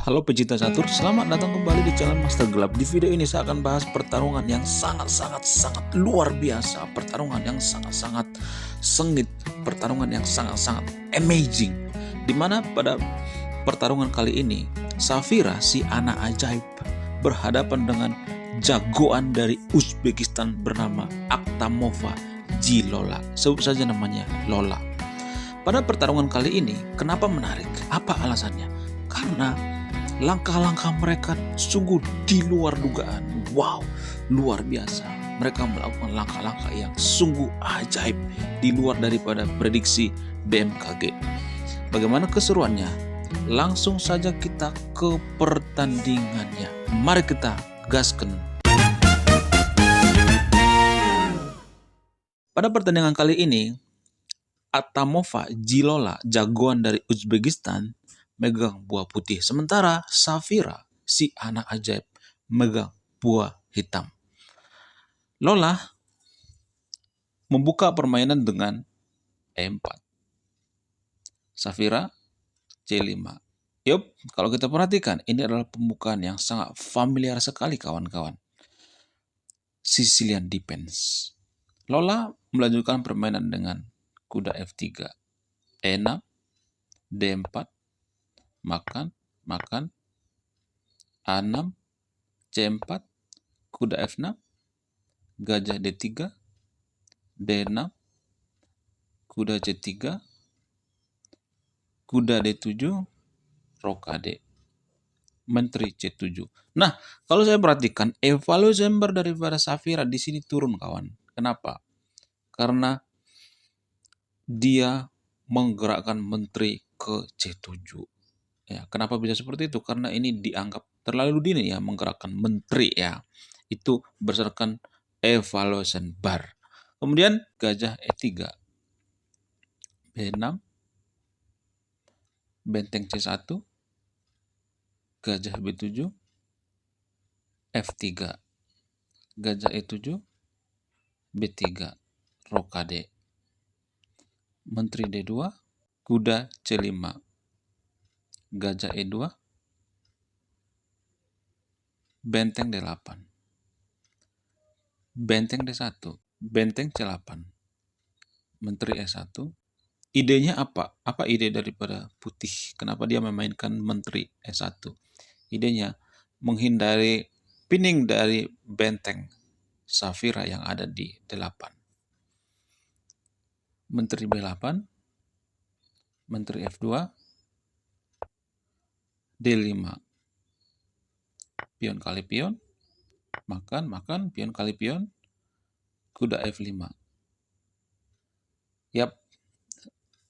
Halo pecinta catur, selamat datang kembali di channel Master Gelap. Di video ini saya akan bahas pertarungan yang sangat luar biasa, pertarungan yang sangat sengit, pertarungan yang sangat amazing. Dimana pada pertarungan kali ini, Safira si anak ajaib berhadapan dengan jagoan dari Uzbekistan bernama Akhtamova Jilola. Sebut saja namanya Lola. Pada pertarungan kali ini, kenapa menarik? Apa alasannya? Karena langkah-langkah mereka sungguh di luar dugaan. Wow, luar biasa. Mereka melakukan langkah-langkah yang sungguh ajaib di luar daripada prediksi BMKG. Bagaimana keseruannya? Langsung saja kita ke pertandingannya. Mari kita gaskan. Pada pertandingan kali ini, Akhtamova Jilola, jagoan dari Uzbekistan, megang buah putih. Sementara Safira, si anak ajaib, megang buah hitam. Lola membuka permainan dengan E4. Safira C5. Yup, kalau kita perhatikan, ini adalah pembukaan yang sangat familiar sekali kawan-kawan. Sicilian defense. Lola melanjutkan permainan dengan kuda F3. E6, D4, makan, A6, C4, kuda F6, gajah D3, D6, kuda C3, kuda D7, rokade, menteri C7. Nah, kalau saya perhatikan, evaluasi daripada Safira di sini turun, kawan. Kenapa? Karena dia menggerakkan menteri ke C7. Ya, kenapa bisa seperti itu? Karena ini dianggap terlalu dini ya menggerakkan menteri ya. Itu berdasarkan evaluation bar. Kemudian gajah E3, B6, benteng C1, gajah B7, F3, gajah E7, B3, rokade, menteri D2, kuda C5, gajah E2, benteng D8, benteng D1, benteng C8, menteri E1. Idenya apa? Apa ide daripada putih? Kenapa dia memainkan menteri E1? Idenya menghindari pinning dari benteng Safira yang ada di D8. Menteri B8, menteri F2, D5. Pion kali pion, makan, pion kali pion, kuda F5. Yap,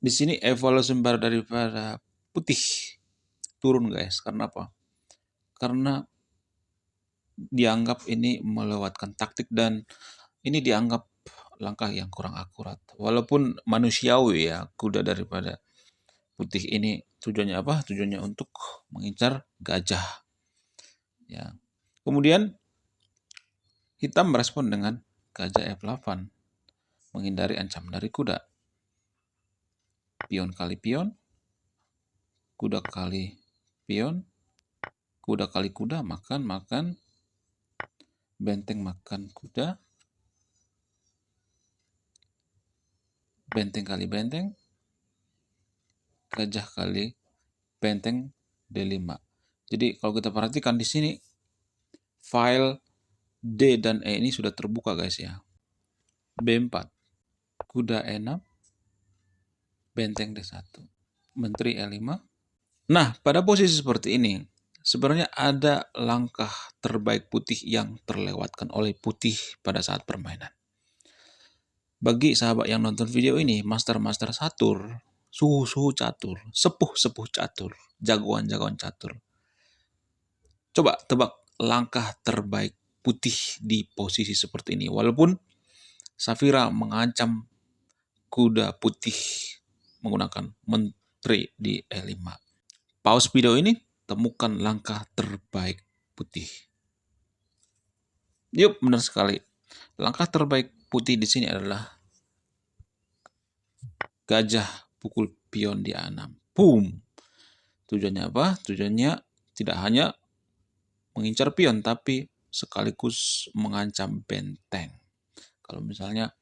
di sini evaluasi bar daripada putih turun guys. Karena apa? Karena dianggap ini melewatkan taktik dan ini dianggap langkah yang kurang akurat. Walaupun manusiawi ya, kuda daripada putih ini tujuannya apa? Tujuannya untuk mengincar gajah. Ya. Kemudian hitam merespon dengan gajah F8, menghindari ancaman dari kuda. Pion kali pion, kuda kali pion, kuda kali kuda, makan, benteng makan kuda, benteng kali benteng, gajah kali benteng D5. Jadi kalau kita perhatikan di sini file D dan E ini sudah terbuka guys ya. B4, kuda E6, benteng D1, menteri E5. Nah, pada posisi seperti ini, sebenarnya ada langkah terbaik putih yang terlewatkan oleh putih pada saat permainan. Bagi sahabat yang nonton video ini, master-master catur, suhu-suhu catur, sepuh-sepuh catur, jagoan-jagoan catur. Coba tebak langkah terbaik putih di posisi seperti ini. Walaupun Safira mengancam kuda putih menggunakan menteri di E5. Pause video ini, temukan langkah terbaik putih. Yup, benar sekali. Langkah terbaik putih di sini adalah gajah pukul pion di A6. Boom. Tujuannya apa? Tujuannya tidak hanya mengincar pion, tapi sekaligus mengancam benteng. Kalau misalnya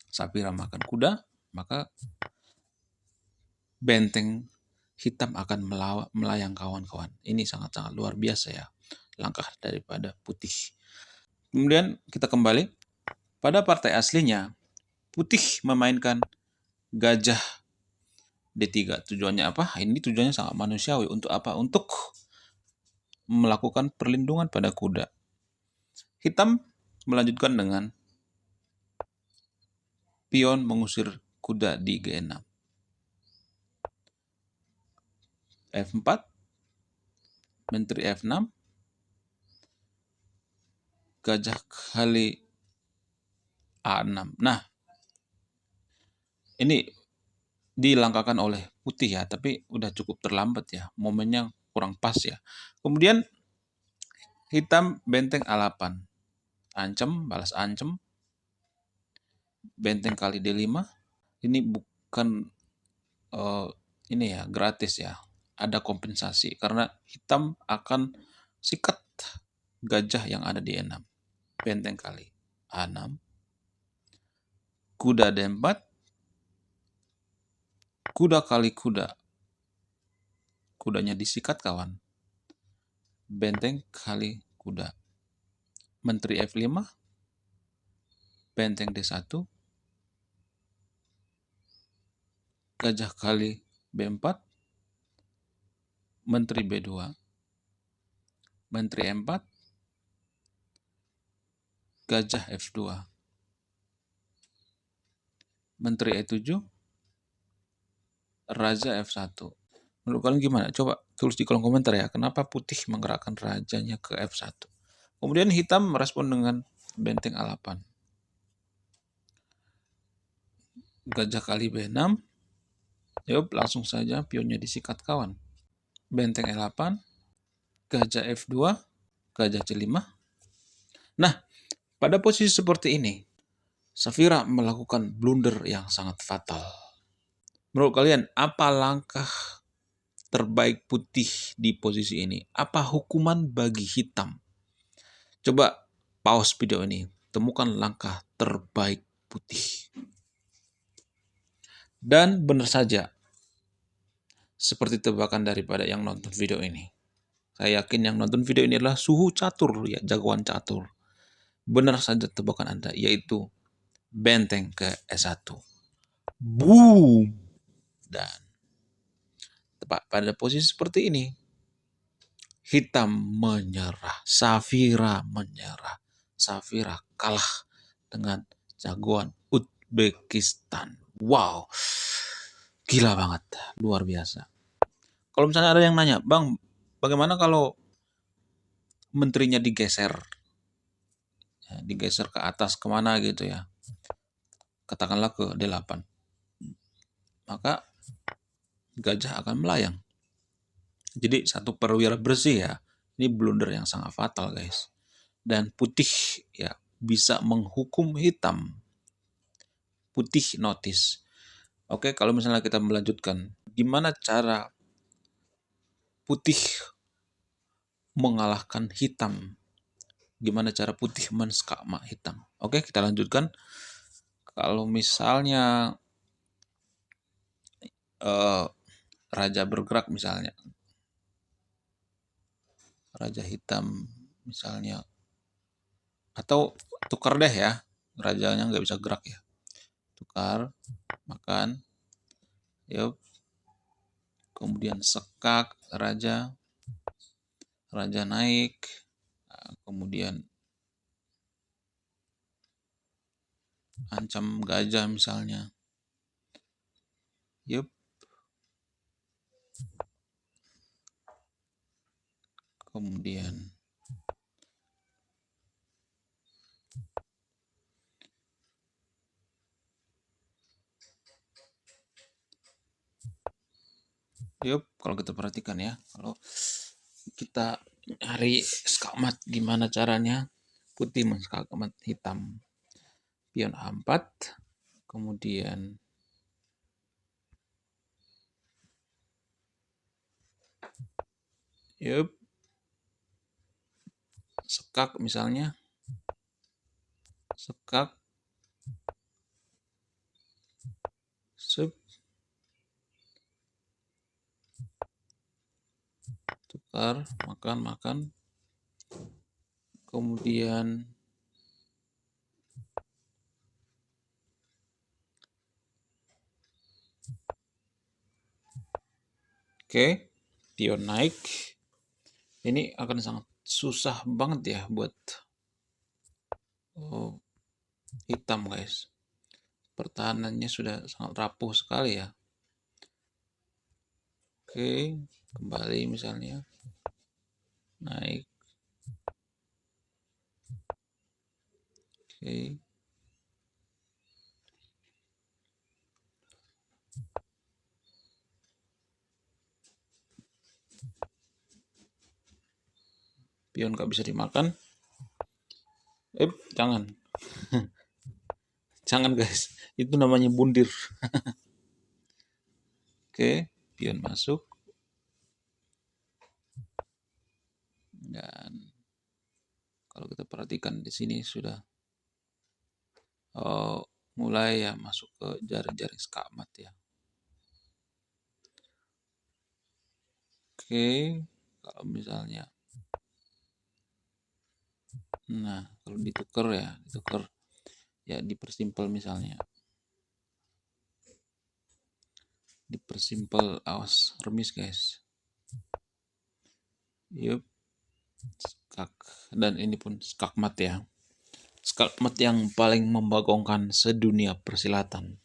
Safira makan kuda, maka benteng hitam akan melayang kawan-kawan. Ini sangat-sangat luar biasa ya, langkah daripada putih. Kemudian kita kembali, pada partai aslinya, putih memainkan gajah D3. Tujuannya apa? Ini tujuannya sangat manusiawi. Untuk apa? Untuk melakukan perlindungan pada kuda. Hitam melanjutkan dengan pion mengusir kuda di G6. F4, menteri F6, gajah kali A6. Nah, ini dilangkahkan oleh putih ya, tapi udah cukup terlambat ya, momennya kurang pas ya. Kemudian hitam benteng A8, ancam, balas ancam, benteng kali D5. Ini bukan ini ya gratis ya, ada kompensasi karena hitam akan sikat gajah yang ada di E6. Benteng kali A6, kuda D4, kuda kali kuda, kudanya disikat kawan, benteng kali kuda, menteri F5, benteng D1, gajah kali B4, menteri B2, menteri M4, gajah F2, menteri E7, raja F1. Menurut kalian gimana? Coba tulis di kolom komentar ya, kenapa putih menggerakkan rajanya ke F1. Kemudian hitam merespon dengan benteng A8. Gajah kali B6. Yuk, langsung saja pionnya disikat kawan. Benteng E8, gajah F2, gajah C5. Nah, pada posisi seperti ini, Safira melakukan blunder yang sangat fatal. Menurut kalian, apa langkah terbaik putih di posisi ini? Apa hukuman bagi hitam? Coba pause video ini, temukan langkah terbaik putih. Dan benar saja, seperti tebakan daripada yang nonton video ini. Saya yakin yang nonton video ini adalah suhu catur, ya, jagoan catur. Benar saja tebakan Anda, yaitu benteng ke S1. Boom! Dan tepat pada posisi seperti ini, hitam menyerah, Safira menyerah. Safira kalah dengan jagoan Uzbekistan. Wow, gila banget, luar biasa. Kalau misalnya ada yang nanya, Bang, bagaimana kalau menterinya digeser? Ya, digeser ke atas kemana gitu ya. Katakanlah ke D8. Maka gajah akan melayang. Jadi satu perwira bersih ya. Ini blunder yang sangat fatal guys. Dan putih ya bisa menghukum hitam. Putih notice. Oke, kalau misalnya kita melanjutkan, gimana cara putih mengalahkan hitam? Gimana cara putih menskakma hitam? Oke, kita lanjutkan. Kalau misalnya raja bergerak misalnya, raja hitam misalnya, atau tukar deh ya, rajanya nggak bisa gerak ya, tukar, makan, yuk, kemudian sekak raja, raja naik, kemudian ancam gajah misalnya, yuk, kemudian kalau kita perhatikan ya, kalau kita hari skakmat gimana caranya putih menskakmat hitam, pion A4, kemudian Yup. Sekak misalnya. Sekak. Sup. Tukar. Makan. Kemudian oke, pion naik. Ini akan sangat susah banget ya buat hitam guys. Pertahanannya sudah sangat rapuh sekali ya. Oke, kembali misalnya. Naik. Oke. Pion gak bisa dimakan. Jangan. Jangan guys, itu namanya bundir. Oke, pion masuk. Dan kalau kita perhatikan di sini sudah mulai ya masuk ke jaring-jaring skakmat ya. Oke, kalau misalnya, nah kalau ditukar ya dipersimpel misalnya. Dipersimpel, awas remis guys. Yup, skak, dan ini pun skakmat ya. Skakmat yang paling membagongkan sedunia persilatan.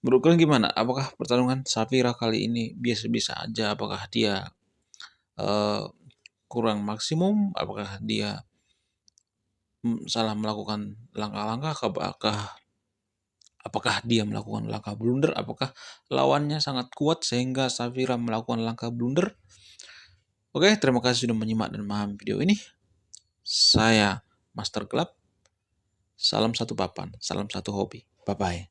Menurut kalian gimana? Apakah pertarungan Safira kali ini biasa-biasa aja? Apakah dia kurang maksimum? Apakah dia salah melakukan langkah-langkah? Apakah dia melakukan langkah blunder? Apakah lawannya sangat kuat sehingga Safira melakukan langkah blunder? Oke, terima kasih sudah menyimak dan memahami video ini. Saya Master Gelap. Salam satu papan, salam satu hobi. Bye-bye.